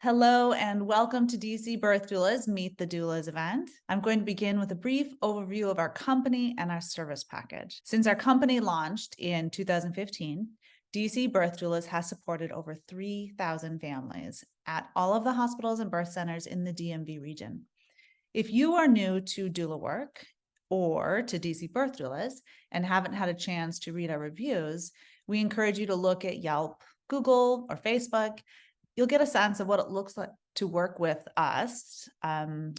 Hello and welcome to DC Birth Doulas Meet the Doulas event. I'm going to begin with a brief overview of our company and our service package. Since our company launched in 2015, DC Birth Doulas has supported over 3,000 families at all of the hospitals and birth centers in the DMV region. If you are new to doula work or to DC Birth Doulas and haven't had a chance to read our reviews, we encourage you to look at Yelp, Google, or Facebook. You'll get a sense of what it looks like to work with us,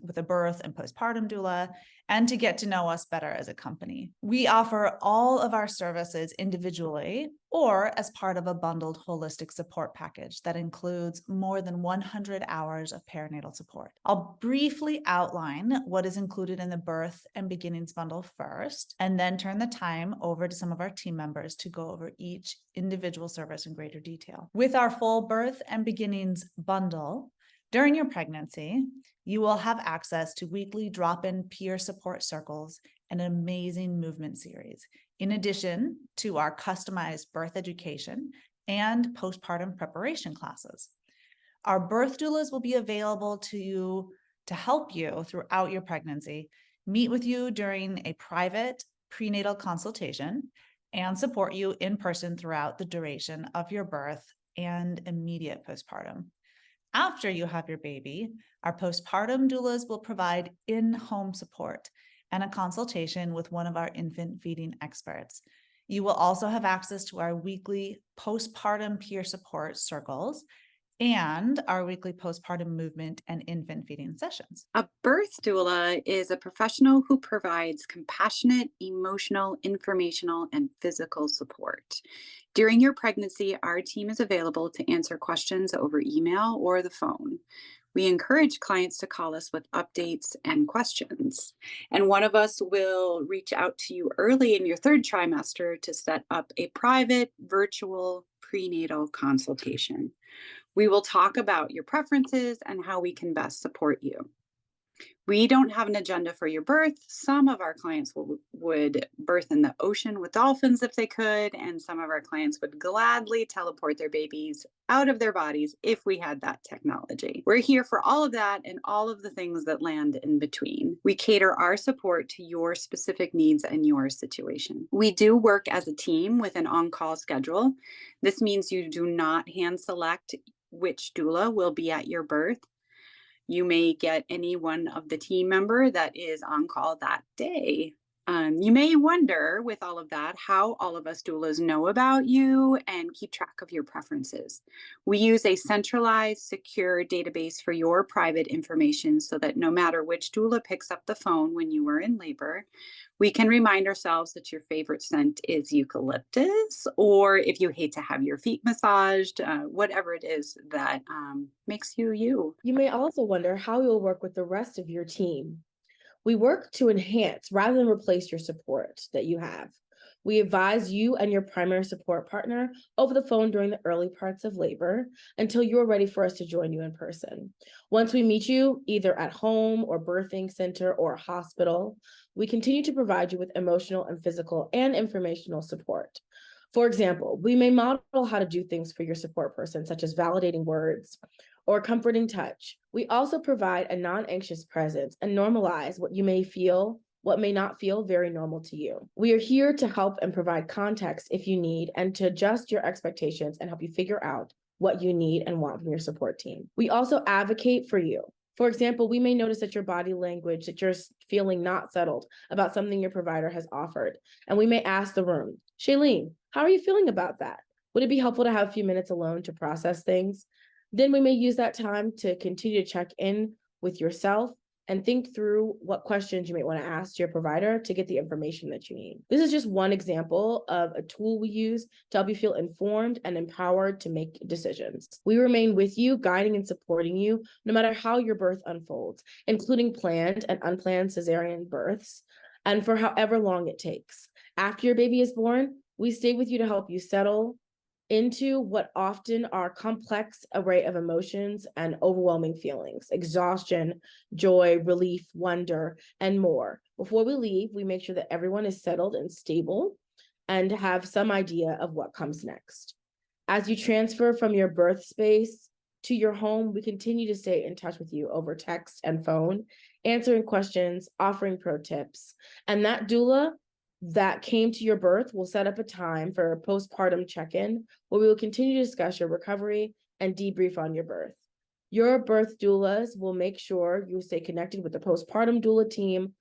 with a birth and postpartum doula, and to get to know us better as a company. We offer all of our services individually or as part of a bundled holistic support package that includes more than 100 hours of perinatal support. I'll briefly outline what is included in the birth and beginnings bundle first, and then turn the time over to some of our team members to go over each individual service in greater detail. With our full birth and beginnings bundle, during your pregnancy, you will have access to weekly drop-in peer support circles and an amazing movement series, in addition to our customized birth education and postpartum preparation classes. Our birth doulas will be available to you to help you throughout your pregnancy, meet with you during a private prenatal consultation, and support you in person throughout the duration of your birth and immediate postpartum. After you have your baby, our postpartum doulas will provide in-home support and a consultation with one of our infant feeding experts. You will also have access to our weekly postpartum peer support circles and our weekly postpartum movement and infant feeding sessions. A birth doula is a professional who provides compassionate, emotional, informational, and physical support. During your pregnancy, our team is available to answer questions over email or the phone. We encourage clients to call us with updates and questions. And one of us will reach out to you early in your third trimester to set up a private virtual prenatal consultation. We will talk about your preferences and how we can best support you. We don't have an agenda for your birth. Some of our clients would birth in the ocean with dolphins if they could, and some of our clients would gladly teleport their babies out of their bodies if we had that technology. We're here for all of that and all of the things that land in between. We cater our support to your specific needs and your situation. We do work as a team with an on-call schedule. This means you do not hand select which doula will be at your birth. You may get any one of the team member that is on call that day. You may wonder with all of that, how all of us doulas know about you and keep track of your preferences. We use a centralized, secure database for your private information so that no matter which doula picks up the phone when you are in labor, we can remind ourselves that your favorite scent is eucalyptus, or if you hate to have your feet massaged, whatever it is that makes you you. You may also wonder how you'll work with the rest of your team. We work to enhance rather than replace your support that you have. We advise you and your primary support partner over the phone during the early parts of labor until you're ready for us to join you in person. Once we meet you, either at home or birthing center or hospital, we continue to provide you with emotional and physical and informational support. For example, we may model how to do things for your support person, such as validating words or comforting touch. We also provide a non-anxious presence and normalize what may not feel very normal to you. We are here to help and provide context if you need and to adjust your expectations and help you figure out what you need and want from your support team. We also advocate for you. For example, we may notice that your body language, that you're feeling not settled about something your provider has offered. And we may ask the room, Shailene, how are you feeling about that? Would it be helpful to have a few minutes alone to process things? Then we may use that time to continue to check in with yourself and think through what questions you might want to ask your provider to get the information that you need. This is just one example of a tool we use to help you feel informed and empowered to make decisions. We remain with you, guiding and supporting you no matter how your birth unfolds, including planned and unplanned cesarean births, and for however long it takes. After your baby is born, we stay with you to help you settle into what often are complex array of emotions and overwhelming feelings, exhaustion, joy, relief, wonder, and more. Before we leave, we make sure that everyone is settled and stable and have some idea of what comes next. As you transfer from your birth space to your home, we continue to stay in touch with you over text and phone, answering questions, offering pro tips. And that doula that came to your birth will set up a time for a postpartum check-in where we will continue to discuss your recovery and debrief on your birth. Your birth doulas will make sure you stay connected with the postpartum doula team,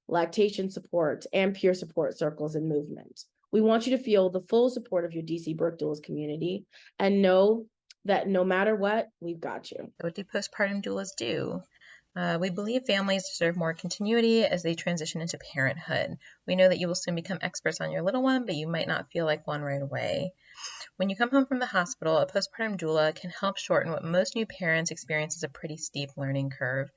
lactation support, and peer support circles and movement. We want you to feel the full support of your DC Birth Doulas community and know that no matter what, we've got you. What do postpartum doulas do? We believe families deserve more continuity as they transition into parenthood. We know that you will soon become experts on your little one, but you might not feel like one right away. When you come home from the hospital, a postpartum doula can help shorten what most new parents experience as a pretty steep learning curve.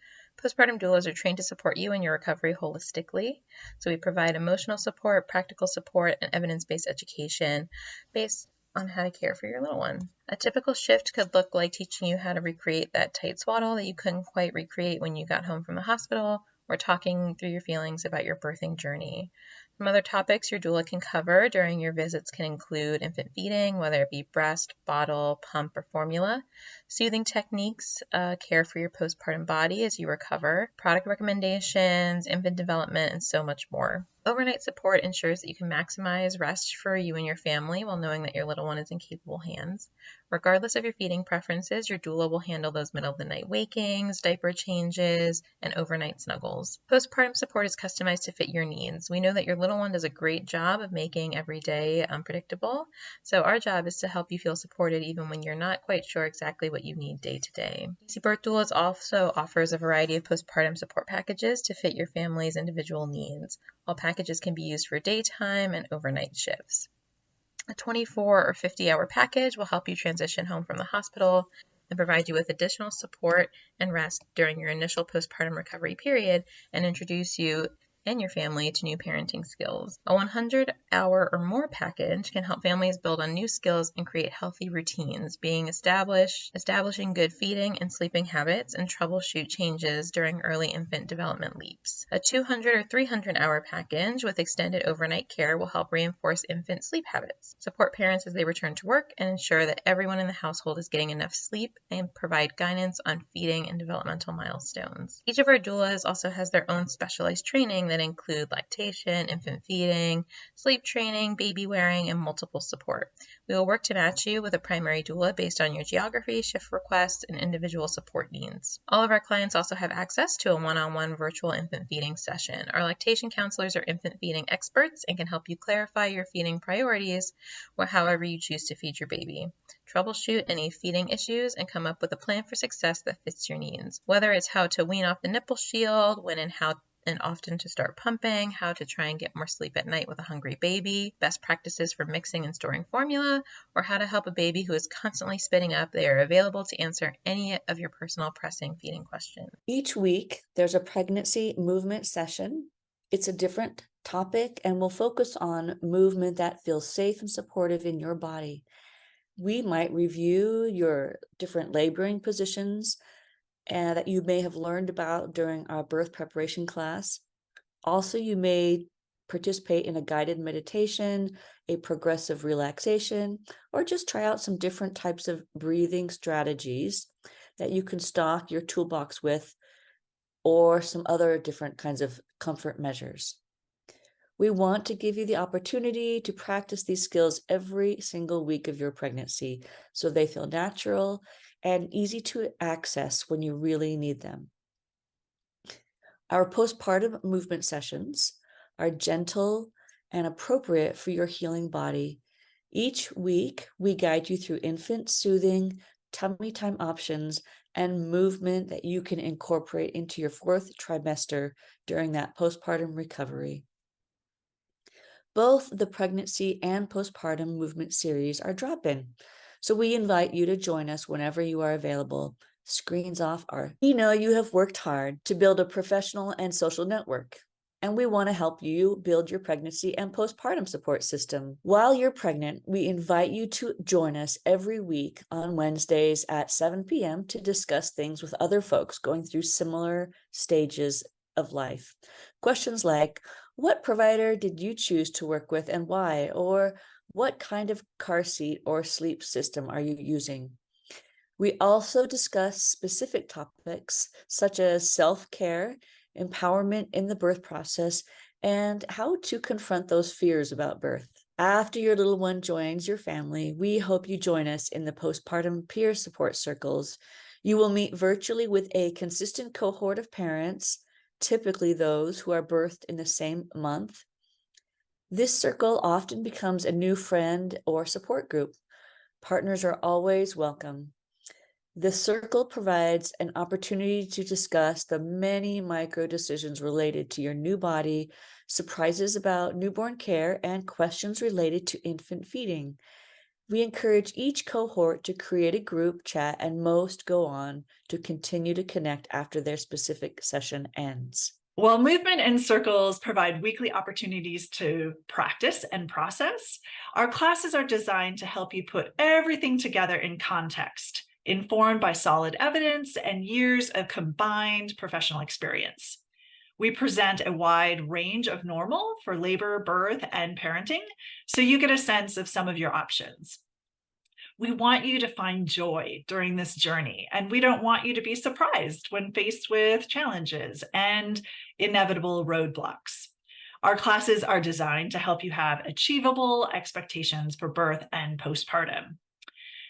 Postpartum doulas are trained to support you in your recovery holistically. So we provide emotional support, practical support, and evidence-based education based on how to care for your little one. A typical shift could look like teaching you how to recreate that tight swaddle that you couldn't quite recreate when you got home from the hospital, or talking through your feelings about your birthing journey. Some other topics your doula can cover during your visits can include infant feeding, whether it be breast, bottle, pump, or formula, soothing techniques, care for your postpartum body as you recover, product recommendations, infant development, and so much more. Overnight support ensures that you can maximize rest for you and your family while knowing that your little one is in capable hands. Regardless of your feeding preferences, your doula will handle those middle of the night wakings, diaper changes, and overnight snuggles. Postpartum support is customized to fit your needs. We know that your little one does a great job of making every day unpredictable, so our job is to help you feel supported even when you're not quite sure exactly what you need day to day. DC Birth Doulas also offers a variety of postpartum support packages to fit your family's individual needs. All packages can be used for daytime and overnight shifts. A 24 or 50-hour package will help you transition home from the hospital and provide you with additional support and rest during your initial postpartum recovery period and introduce you and your family to new parenting skills. A 100-hour or more package can help families build on new skills and create healthy routines, establishing good feeding and sleeping habits, and troubleshoot changes during early infant development leaps. A 200 or 300-hour package with extended overnight care will help reinforce infant sleep habits, support parents as they return to work, and ensure that everyone in the household is getting enough sleep, and provide guidance on feeding and developmental milestones. Each of our doulas also has their own specialized training that include lactation, infant feeding, sleep training, baby wearing, and multiple support. We will work to match you with a primary doula based on your geography, shift requests, and individual support needs. All of our clients also have access to a one-on-one virtual infant feeding session. Our lactation counselors are infant feeding experts and can help you clarify your feeding priorities or however you choose to feed your baby, troubleshoot any feeding issues, and come up with a plan for success that fits your needs. Whether it's how to wean off the nipple shield, when and often to start pumping, how to try and get more sleep at night with a hungry baby, best practices for mixing and storing formula, or how to help a baby who is constantly spitting up, they are available to answer any of your personal pressing feeding questions. Each week, there's a pregnancy movement session. It's a different topic and will focus on movement that feels safe and supportive in your body. We might review your different laboring positions that you may have learned about during our birth preparation class. Also, you may participate in a guided meditation, a progressive relaxation, or just try out some different types of breathing strategies that you can stock your toolbox with, or some other different kinds of comfort measures. We want to give you the opportunity to practice these skills every single week of your pregnancy so they feel natural and easy to access when you really need them. Our postpartum movement sessions are gentle and appropriate for your healing body. Each week, we guide you through infant soothing, tummy time options, and movement that you can incorporate into your fourth trimester during that postpartum recovery. Both the pregnancy and postpartum movement series are drop-in, so we invite you to join us whenever you are available. Screens off. We know you have worked hard to build a professional and social network, and we want to help you build your pregnancy and postpartum support system. While you're pregnant, we invite you to join us every week on Wednesdays at 7 p.m. to discuss things with other folks going through similar stages of life. Questions like, what provider did you choose to work with and why? Or what kind of car seat or sleep system are you using? We also discuss specific topics such as self-care, empowerment in the birth process, and how to confront those fears about birth. After your little one joins your family, we hope you join us in the postpartum peer support circles. You will meet virtually with a consistent cohort of parents, typically those who are birthed in the same month. This circle often becomes a new friend or support group. Partners are always welcome. The circle provides an opportunity to discuss the many micro decisions related to your new body, surprises about newborn care, and questions related to infant feeding. We encourage each cohort to create a group chat, and most go on to continue to connect after their specific session ends. While movement and circles provide weekly opportunities to practice and process, our classes are designed to help you put everything together in context, informed by solid evidence and years of combined professional experience. We present a wide range of normal for labor, birth, and parenting, so you get a sense of some of your options. We want you to find joy during this journey, and we don't want you to be surprised when faced with challenges and inevitable roadblocks. Our classes are designed to help you have achievable expectations for birth and postpartum.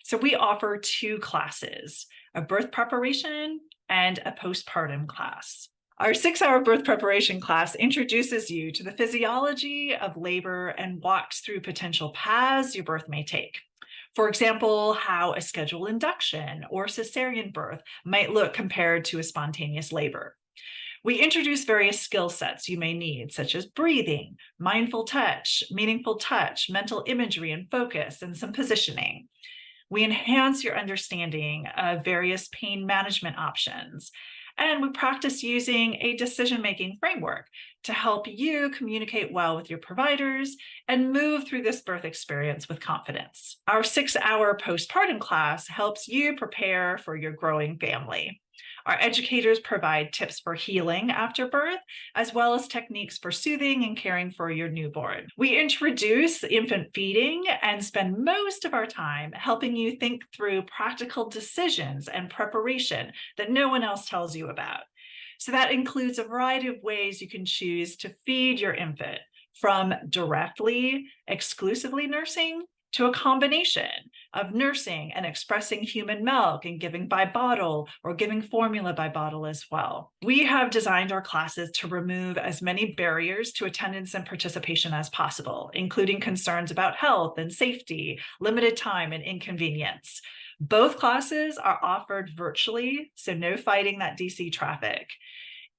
So we offer 2 classes, a birth preparation and a postpartum class. Our 6-hour birth preparation class introduces you to the physiology of labor and walks through potential paths your birth may take. For example, how a scheduled induction or cesarean birth might look compared to a spontaneous labor. We introduce various skill sets you may need, such as breathing, mindful touch, meaningful touch, mental imagery and focus, and some positioning. We enhance your understanding of various pain management options, and we practice using a decision-making framework to help you communicate well with your providers and move through this birth experience with confidence. Our 6-hour postpartum class helps you prepare for your growing family. Our educators provide tips for healing after birth, as well as techniques for soothing and caring for your newborn. We introduce infant feeding and spend most of our time helping you think through practical decisions and preparation that no one else tells you about. So that includes a variety of ways you can choose to feed your infant, from directly, exclusively nursing to a combination of nursing and expressing human milk and giving by bottle or giving formula by bottle as well. We have designed our classes to remove as many barriers to attendance and participation as possible, including concerns about health and safety, limited time, and inconvenience. Both classes are offered virtually, so no fighting that DC traffic.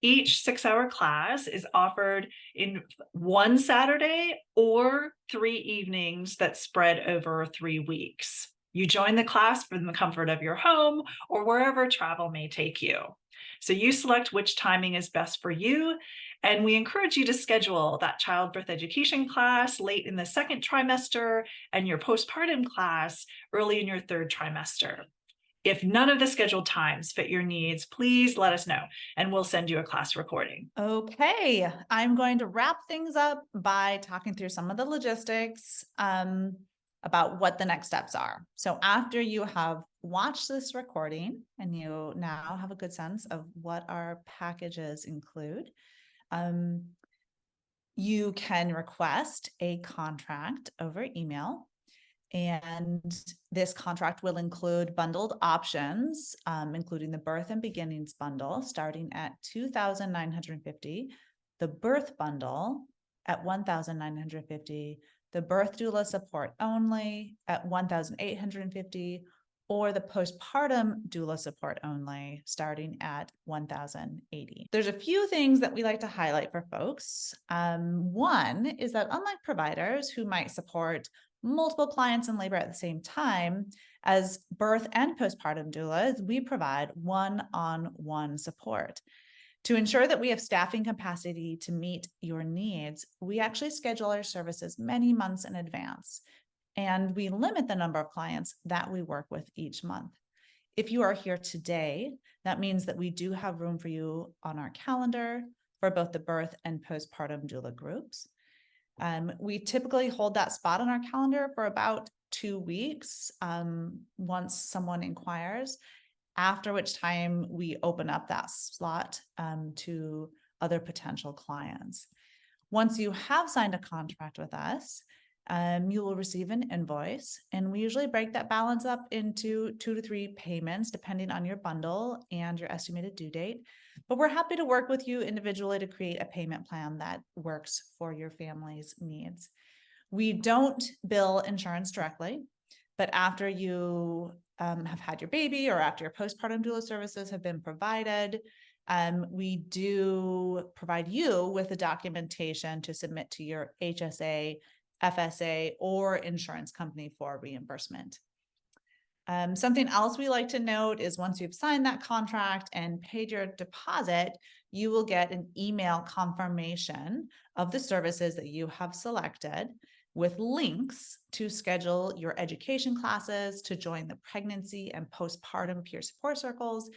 Each 6-hour class is offered in one Saturday or 3 evenings that spread over 3 weeks. You join the class from the comfort of your home or wherever travel may take you. So you select which timing is best for you, and we encourage you to schedule that childbirth education class late in the 2nd trimester and your postpartum class early in your 3rd trimester. If none of the scheduled times fit your needs, please let us know and we'll send you a class recording. Okay, I'm going to wrap things up by talking through some of the logistics about what the next steps are. So after you have watched this recording and you now have a good sense of what our packages include, you can request a contract over email. And this contract will include bundled options, including the birth and beginnings bundle starting at $2,950, the birth bundle at $1,950, the birth doula support only at $1,850, or the postpartum doula support only starting at $1,080. There's a few things that we like to highlight for folks. One is that unlike providers who might support multiple clients in labor at the same time, as birth and postpartum doulas, we provide one-on-one support. To ensure that we have staffing capacity to meet your needs, we actually schedule our services many months in advance, and we limit the number of clients that we work with each month. If you are here today, that means that we do have room for you on our calendar for both the birth and postpartum doula groups. We typically hold that spot on our calendar for about 2 weeks once someone inquires, after which time we open up that slot to other potential clients. Once you have signed a contract with us, you will receive an invoice, and we usually break that balance up into 2 to 3 payments, depending on your bundle and your estimated due date. But we're happy to work with you individually to create a payment plan that works for your family's needs. We don't bill insurance directly, but after you have had your baby or after your postpartum doula services have been provided, we do provide you with the documentation to submit to your HSA, FSA, or insurance company for reimbursement. Something else we like to note is once you've signed that contract and paid your deposit, you will get an email confirmation of the services that you have selected with links to schedule your education classes, to join the pregnancy and postpartum peer support circles,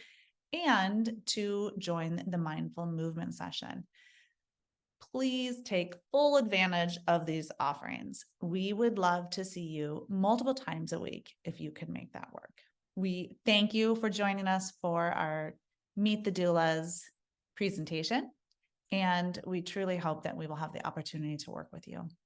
and to join the mindful movement session. Please take full advantage of these offerings. We would love to see you multiple times a week if you can make that work. We thank you for joining us for our Meet the Doulas presentation, and we truly hope that we will have the opportunity to work with you.